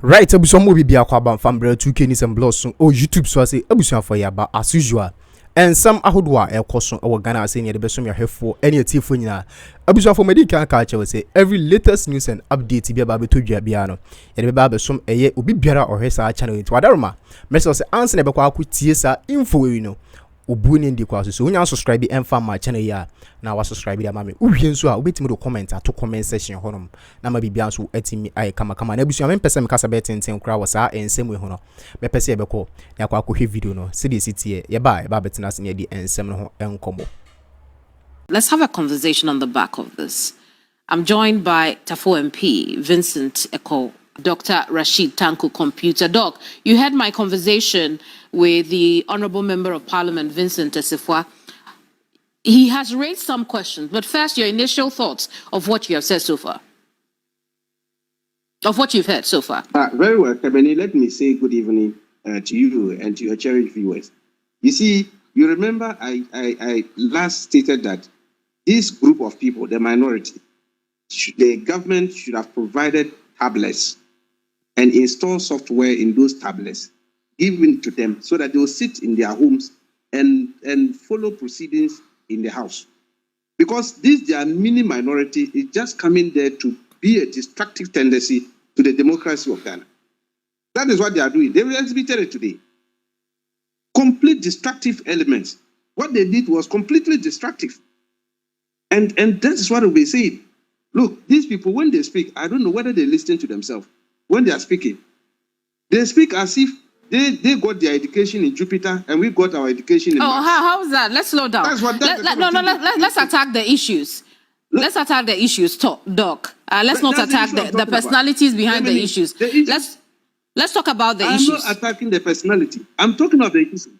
Right, abusuafoɔ mu bibia kwa ban fambrɛ 2K ni some blogs so YouTube so ase abusuafoɔ ya ba as usual. And some ahodoɔ a ɛkɔ so ɛwɔ Ghana ase ne de beso me ahwɛfoɔ ɛne atiefo nyina. Abusuafoɔ medi kan ka kyerɛ say every latest news and update bi ba beto dwa bia no. Ye de ba besom ɛyɛ obi biara ɔhwɛ saa channel yi. Wadaroma. Message say answer na bɛkɔ akotie saa info we no. Obu ne ndi kwa so wonya subscribe and fan my channel ya na wa subscribe ya mame uhwie nso a obetimi do comment ato comment section honom na ma bibia nso atimi ai kama na busu me pese me kasa betenten kura wo saa ensem we hono me pese e beko na akwa akɔhwe video no se de sitie ye ba betena ase ne di ensem no ho enkomo. Let's have a conversation on the back of this. I'm joined by ÇＯÁÚNT Vincent Eko, Dr. Rashid Tanko Computer. Doc, you had my conversation with the Honorable Member of Parliament, Vincent Esifwa. He has raised some questions, but first, your initial thoughts of what you have said so far, of what you've heard so far. Very well, Kabeni. Let me say good evening to you and to your cherished viewers. You see, you remember I last stated that this group of people, the minority, the government should have provided tablets and install software in those tablets, given to them so that they will sit in their homes and follow proceedings in the house. Because this, their mini minority, is just coming there to be a destructive tendency to the democracy of Ghana. That is what they are doing. They exhibited it today. Complete destructive elements. What they did was completely destructive. And that is what we say. Look, these people, when they speak, I don't know whether they listen to themselves. When they are speaking, they speak as if they got their education in Jupiter and we got our education in Mars. How is that? Let's slow down. Let's attack the issues. Let's attack the issues, Doc. Let's not attack the personalities behind the issues. Let's talk about the issues. I'm not attacking the personality. I'm talking about the issue.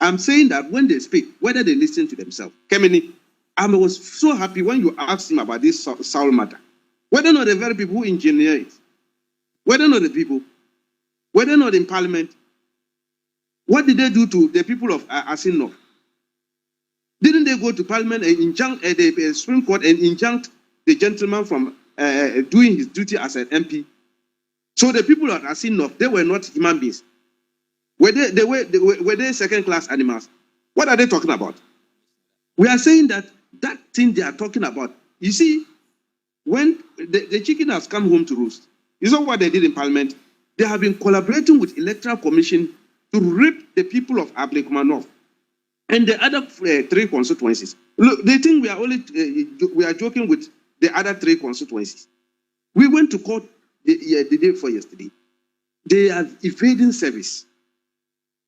I'm saying that when they speak, whether they listen to themselves. Kemeni, I was so happy when you asked him about this Saul matter. Whether or not the very people who engineer it, whether or not the people, whether or not in Parliament, what did they do to the people of Asin North? Didn't they go to Parliament and injunct the Supreme Court and injunct the gentleman from doing his duty as an MP? So the people of Asin North, they were not human beings. Were they second-class animals? What are they talking about? We are saying that thing they are talking about. You see, when the chicken has come home to roost, you saw what they did in Parliament. They have been collaborating with Electoral Commission to rip the people of Ablekuma North and the other 3 constituencies. Look, they think we are joking with the other 3 constituencies. We went to court the day before yesterday. They are evading service.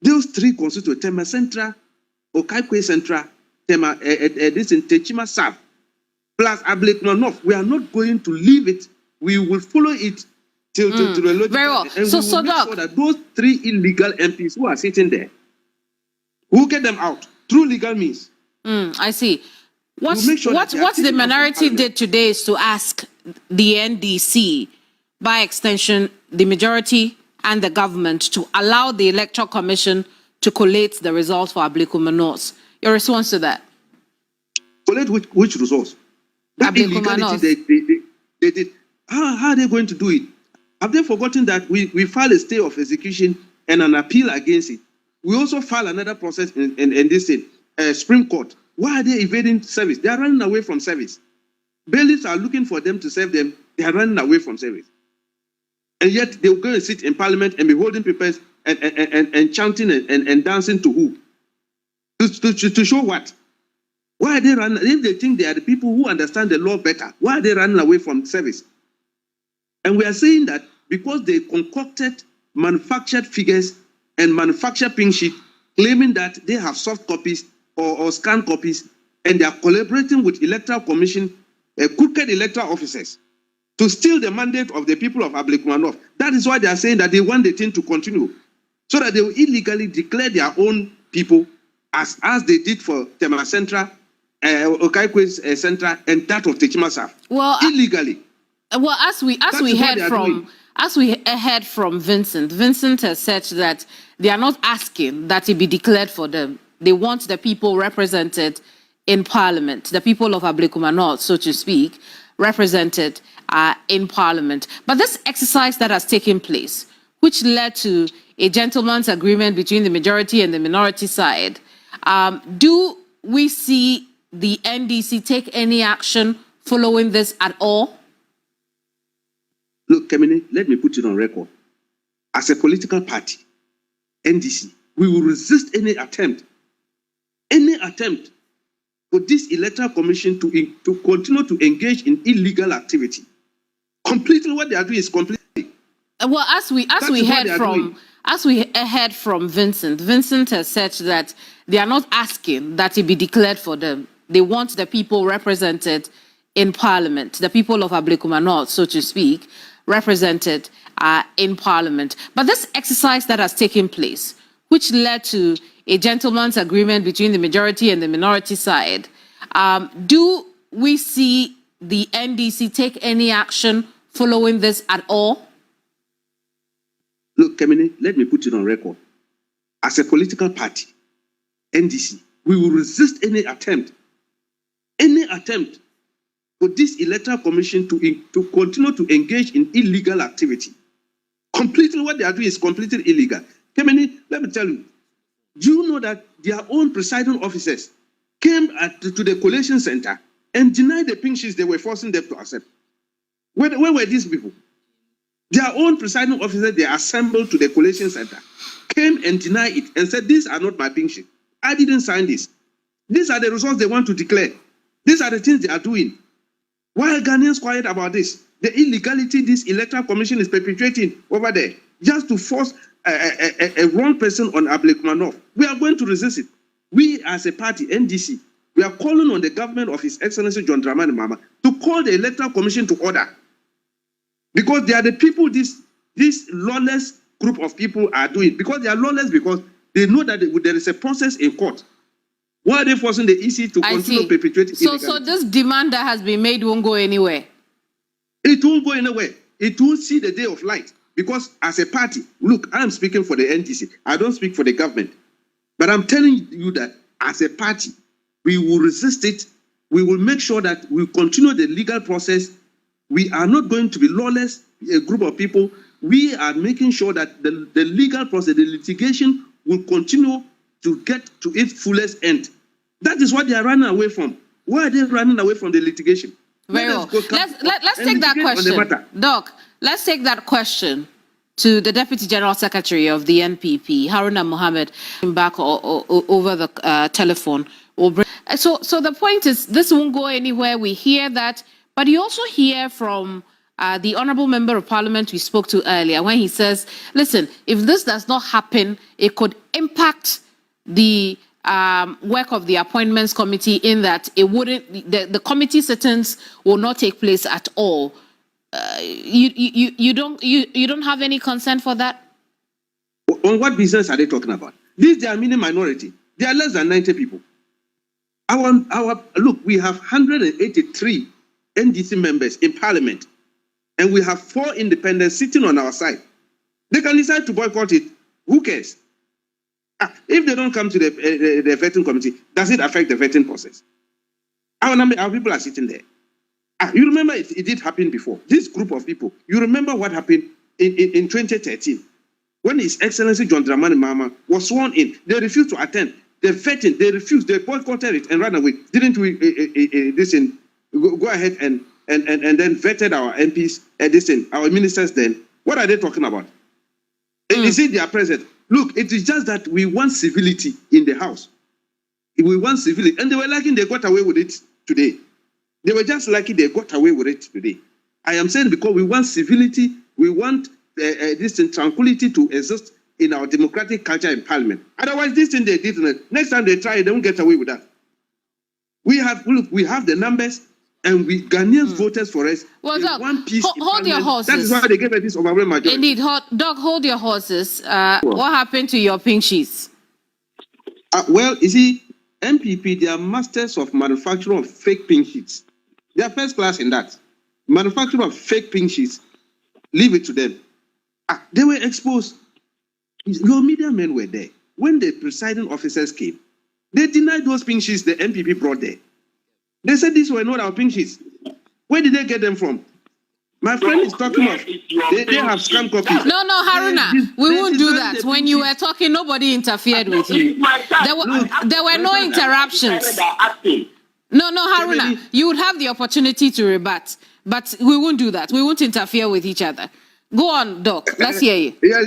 Those 3 constituencies, Tema Central, Okaikwe Central, Tema this in Techima South, plus Ablekuma North. We are not going to leave it. We will follow it till the logic. Very well. And so Doc, sure that those 3 illegal MPs who are sitting there, we'll get them out through legal means. I see. What the minority did today is to ask the NDC, by extension, the majority and the government, to allow the Electoral Commission to collate the results for Ablekuma North. Your response to that? Collate which results? That illegality they did. How are they going to do it? Have they forgotten that we filed a stay of execution and an appeal against it? We also filed another process in this Supreme Court. Why are they evading service? They are running away from service. Bailiffs are looking for them to serve them. They are running away from service. And yet they will go and sit in Parliament and be holding papers and chanting and dancing to who? To show what? Why are they running? If they think they are the people who understand the law better, why are they running away from service? And we are saying that because they concocted manufactured figures and manufactured pink sheet, claiming that they have soft copies or scanned copies, and they are collaborating with Electoral Commission, crooked electoral officers, to steal the mandate of the people of Ablekuma North. That is why they are saying that they want the thing to continue, so that they will illegally declare their own people, as they did for Tema Central, Okaikwe Central, and that of Techima South. Well, illegally. Well, as we heard from Vincent has said that they are not asking that it be declared for them. They want the people represented in Parliament, the people of Ablekuma North, so to speak, represented in Parliament. But this exercise that has taken place, which led to a gentleman's agreement between the majority and the minority side, do we see the NDC take any action following this at all? Look, Kemini, let me put it on record. As a political party, NDC, we will resist any attempt for this electoral commission to continue to engage in illegal activity. Completely, what they are doing is completely. Well, as we heard from Vincent has said that they are not asking that it be declared for them. They want the people represented in Parliament, the people of Ablekuma North, so to speak, represented in Parliament. But this exercise that has taken place, which led to a gentleman's agreement between the majority and the minority side, do we see the NDC take any action following this at all? Look, Kemini, let me put it on record. As a political party, NDC, we will resist any attempt for this electoral commission to continue to engage in illegal activity. Completely, what they are doing is completely illegal. Kemini, let me tell you, do you know that their own presiding officers came to the Collation Center and denied the pink sheets they were forcing them to accept? Where were these people? Their own presiding officers, they assembled to the Collation Center, came and denied it and said, these are not my pink sheets. I didn't sign this. These are the results they want to declare. These are the things they are doing. Why are Ghanaians quiet about this? The illegality this electoral commission is perpetrating over there, just to force a wrong person on Ablekuma North. We are going to resist it. We as a party, NDC, we are calling on the government of His Excellency John Dramani Mahama to call the electoral commission to order. Because they are the people this lawless group of people are doing. Because they are lawless because they know that there is a process in court. Why are they forcing the EC to continue perpetrating illegality? So this demand that has been made won't go anywhere? It won't go anywhere. It won't see the day of light. Because as a party, look, I'm speaking for the NDC. I don't speak for the government. But I'm telling you that as a party, we will resist it. We will make sure that we continue the legal process. We are not going to be lawless, a group of people. We are making sure that the legal process, the litigation, will continue to get to its fullest end. That is what they are running away from. Why are they running away from the litigation? Very well. Let's take that question. Doc, let's take that question to the Deputy General Secretary of the NPP, Haruna Mohammed, back over the telephone. So the point is, this won't go anywhere. We hear that. But you also hear from the Honourable Member of Parliament we spoke to earlier when he says, listen, if this does not happen, it could impact the work of the Appointments Committee in that it wouldn't, the committee sittings will not take place at all. You don't have any concern for that? On what business are they talking about? These are mini minority. They are less than 90 people. Look, we have 183 NDC members in Parliament, and we have 4 independents sitting on our side. They can decide to boycott it. Who cares? If they don't come to the vetting committee, does it affect the vetting process? Our people are sitting there. You remember it did happen before. This group of people, you remember what happened in 2013 when His Excellency John Dramani Mahama was sworn in. They refused to attend. The vetting, they refused. They boycotted it and ran away. Didn't we go ahead and then vetted our MPs, our ministers then? What are they talking about? Is it they are present? Look, it is just that we want civility in the house. We want civility. And they were lucky they got away with it today. They were just lucky they got away with it today. I am saying because we want civility, we want tranquility to exist in our democratic culture in Parliament. Otherwise, this thing they did, next time they try, they won't get away with that. We have the numbers, and Ghanaians voters for us. Well, Doc, one piece hold your horses. That is why they gave us this overwhelming majority. Indeed, Doc, hold your horses. What happened to your pink sheets? Well, you see, NPP, they are masters of manufacture of fake pink sheets. They are first class in that. Manufacture of fake pink sheets, leave it to them. They were exposed. Your media men were there. When the presiding officers came, they denied those pink sheets the NPP brought there. They said these were not our pink sheets. Where did they get them from? My friend is talking of they have scam copies. No, Haruna, we won't do that. When you were talking, nobody interfered with you. There were no interruptions. No, Haruna, you would have the opportunity to rebut, but we won't do that. We won't interfere with each other. Go on, Doc. Let's hear you. Yes.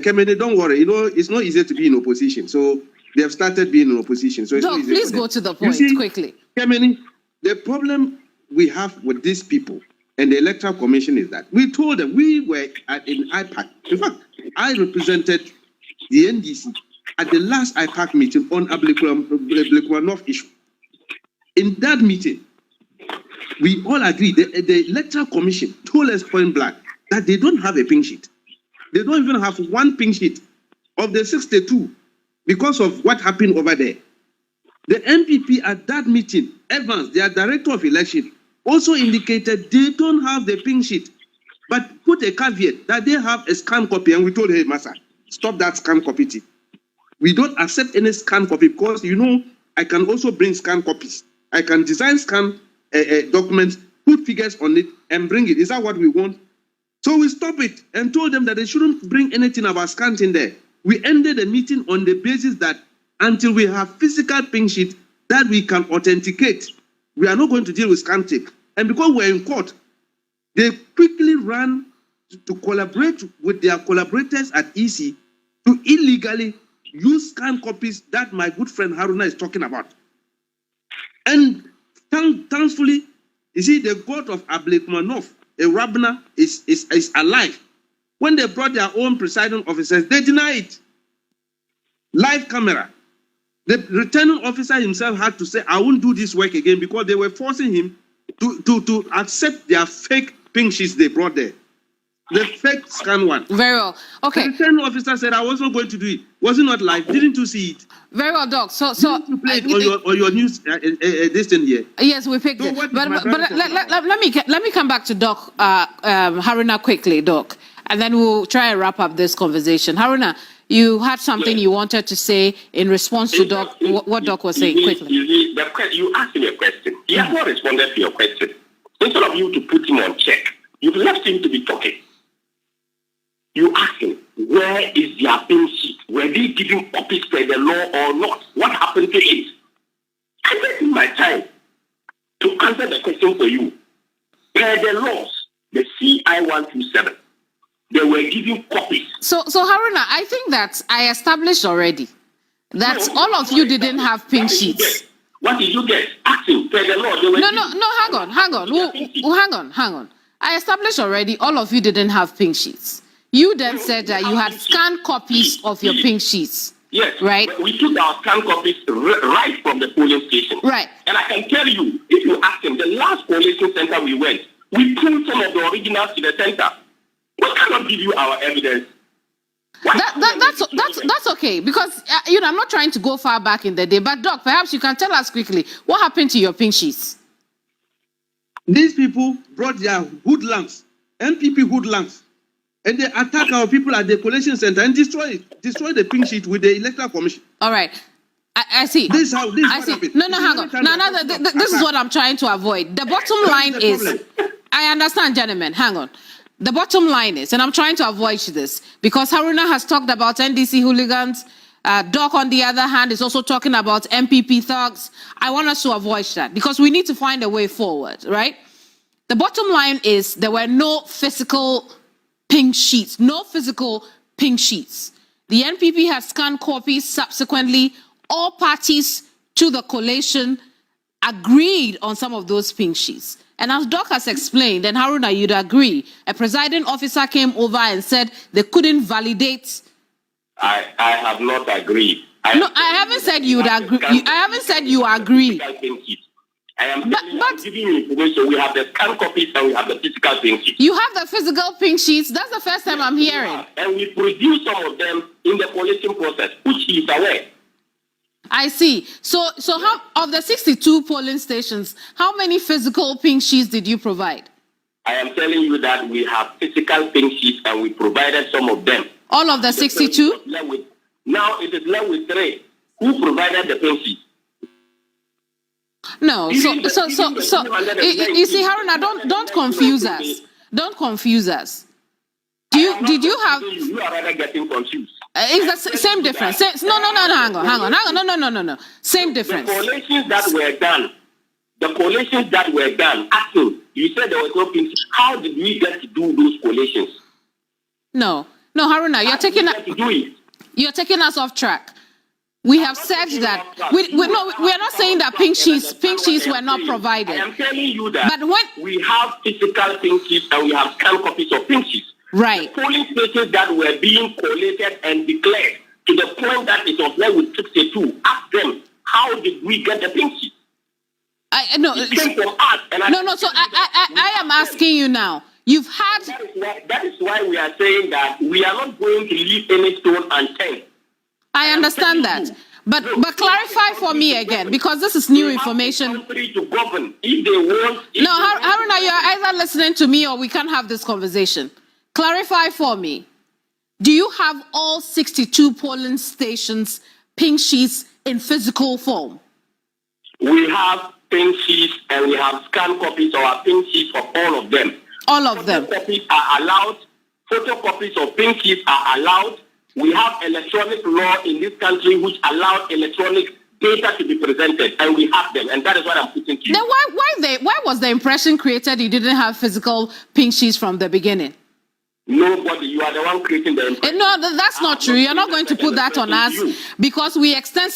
Kemene, don't worry. You know, it's not easy to be in opposition. So they have started being in opposition. So it's Doc, not easy please go to the point quickly. Kemene, the problem we have with these people and the Electoral Commission is that we told them we were in ඈΤΤΑΚK. In fact, I represented the NDC at the last ඈΤΤΑΚK meeting on Electoral North issue. In that meeting, we all agreed that the Electoral Commission told us point blank that they don't have a pink sheet. They don't even have one pink sheet of the 62 because of what happened over there. The NPP at that meeting, Evans, their director of election, also indicated they don't have the pink sheet, but put a caveat that they have a scan copy. And we told her, Massa, stop that scan copy thing. We don't accept any scan copy because, you know, I can also bring scan copies. I can design scan documents, put figures on it, and bring it. Is that what we want? So we stopped it and told them that they shouldn't bring anything about scans in there. We ended the meeting on the basis that until we have physical pink sheet that we can authenticate, we are not going to deal with scan tape. And because we're in court, they quickly ran to collaborate with their collaborators at EC to illegally use scan copies that my good friend Haruna is talking about. And thankfully, you see, the God of Ablekhmanov, a Rabna, is alive. When they brought their own presiding officers, they denied it. Live camera. The returning officer himself had to say, I won't do this work again because they were forcing him to accept their fake pink sheets they brought there. The fake scan one. Very well. Okay. The returning officer said, I wasn't going to do it. Was it not live? Didn't you see it? Very well, Doc. So you play it on your news this thing here. Yes, we picked it. But let me come back to Doc Haruna quickly, Doc, and then we'll try and wrap up this conversation. Haruna, you had something you wanted to say in response to Doc, what Doc was saying quickly. You asked him a question. He has not responded to your question. Instead of you to put him on check, you've left him to be talking. You ask him, where is their pink sheet? Were they giving copies per the law or not? What happened to it? I gave him my time to answer the question for you. Per the laws, the CI-127, they were giving copies. So Haruna, I think that I established already that all of you didn't have pink sheets. What did you get? Ask him, per the law, they were hang on. I established already all of you didn't have pink sheets. You then said that you had scanned copies of your pink sheets. Yes. Right? We took our scanned copies right from the polling station. Right. And I can tell you, if you ask them, the last collation center we went, we pulled some of the originals to the center. We cannot give you our evidence. That's okay, because I'm not trying to go far back in the day, but Doc, perhaps you can tell us quickly what happened to your pink sheets. These people brought their hoodlums, NPP hoodlums, and they attack our people at the Collation Center and destroy the pink sheet with the Electoral Commission. All right. I see. This what happened. No, hang on. No, this is what I'm trying to avoid. The bottom line is, I understand, gentlemen, hang on. The bottom line is, and I'm trying to avoid this, because Haruna has talked about NDC hooligans. Doc, on the other hand, is also talking about NPP thugs. I want us to avoid that because we need to find a way forward, right? The bottom line is there were no physical pink sheets, no physical pink sheets. The NPP has scanned copies. Subsequently, all parties to the collation agreed on some of those pink sheets. And as Doc has explained, and Haruna, you'd agree, a presiding officer came over and said they couldn't validate. I have not agreed. I haven't said you would agree. I haven't said you agree. I am giving you information. We have the scanned copies and we have the physical pink sheets. You have the physical pink sheets? That's the first time I'm hearing. And we produce some of them in the collation process, which he is aware. I see. So how of the 62 polling stations, how many physical pink sheets did you provide? I am telling you that we have physical pink sheets and we provided some of them. All of the 62? Now it is left with 3. Who provided the pink sheets? No, you see, Haruna, don't confuse us. Don't confuse us. Did you have? You are rather getting confused. It's the same difference. No. Hang on. No. Same difference. The collations that were done. Asking, you said there was no things. How did we get to do those collations? No, Haruna, you're taking us off track. We have said that we are not saying that pink sheets were not provided. I am telling you that but when we have physical pink sheets and we have scanned copies of pink sheets. Right. The polling places that were being collated and declared to the point that it was left with 62. Ask them, how did we get the pink sheets? No. It came from us. So I am asking you now. You've had. That is why we are saying that we are not going to leave any stone unturned. I understand that. But clarify for me again, because this is new information. Country to govern if they want. Haruna, you are either listening to me or we can't have this conversation. Clarify for me. Do you have all 62 polling stations pink sheets in physical form? We have pink sheets and we have scanned copies of our pink sheets of all of them. All of them. Photocopies are allowed. Photocopies of pink sheets are allowed. We have electronic law in this country which allows electronic data to be presented, and we have them, and that is what I'm putting to you. Then why was the impression created you didn't have physical pink sheets from the beginning? Nobody, you are the one creating the impression. No, that's not true. You're not going to put that on us because we extensively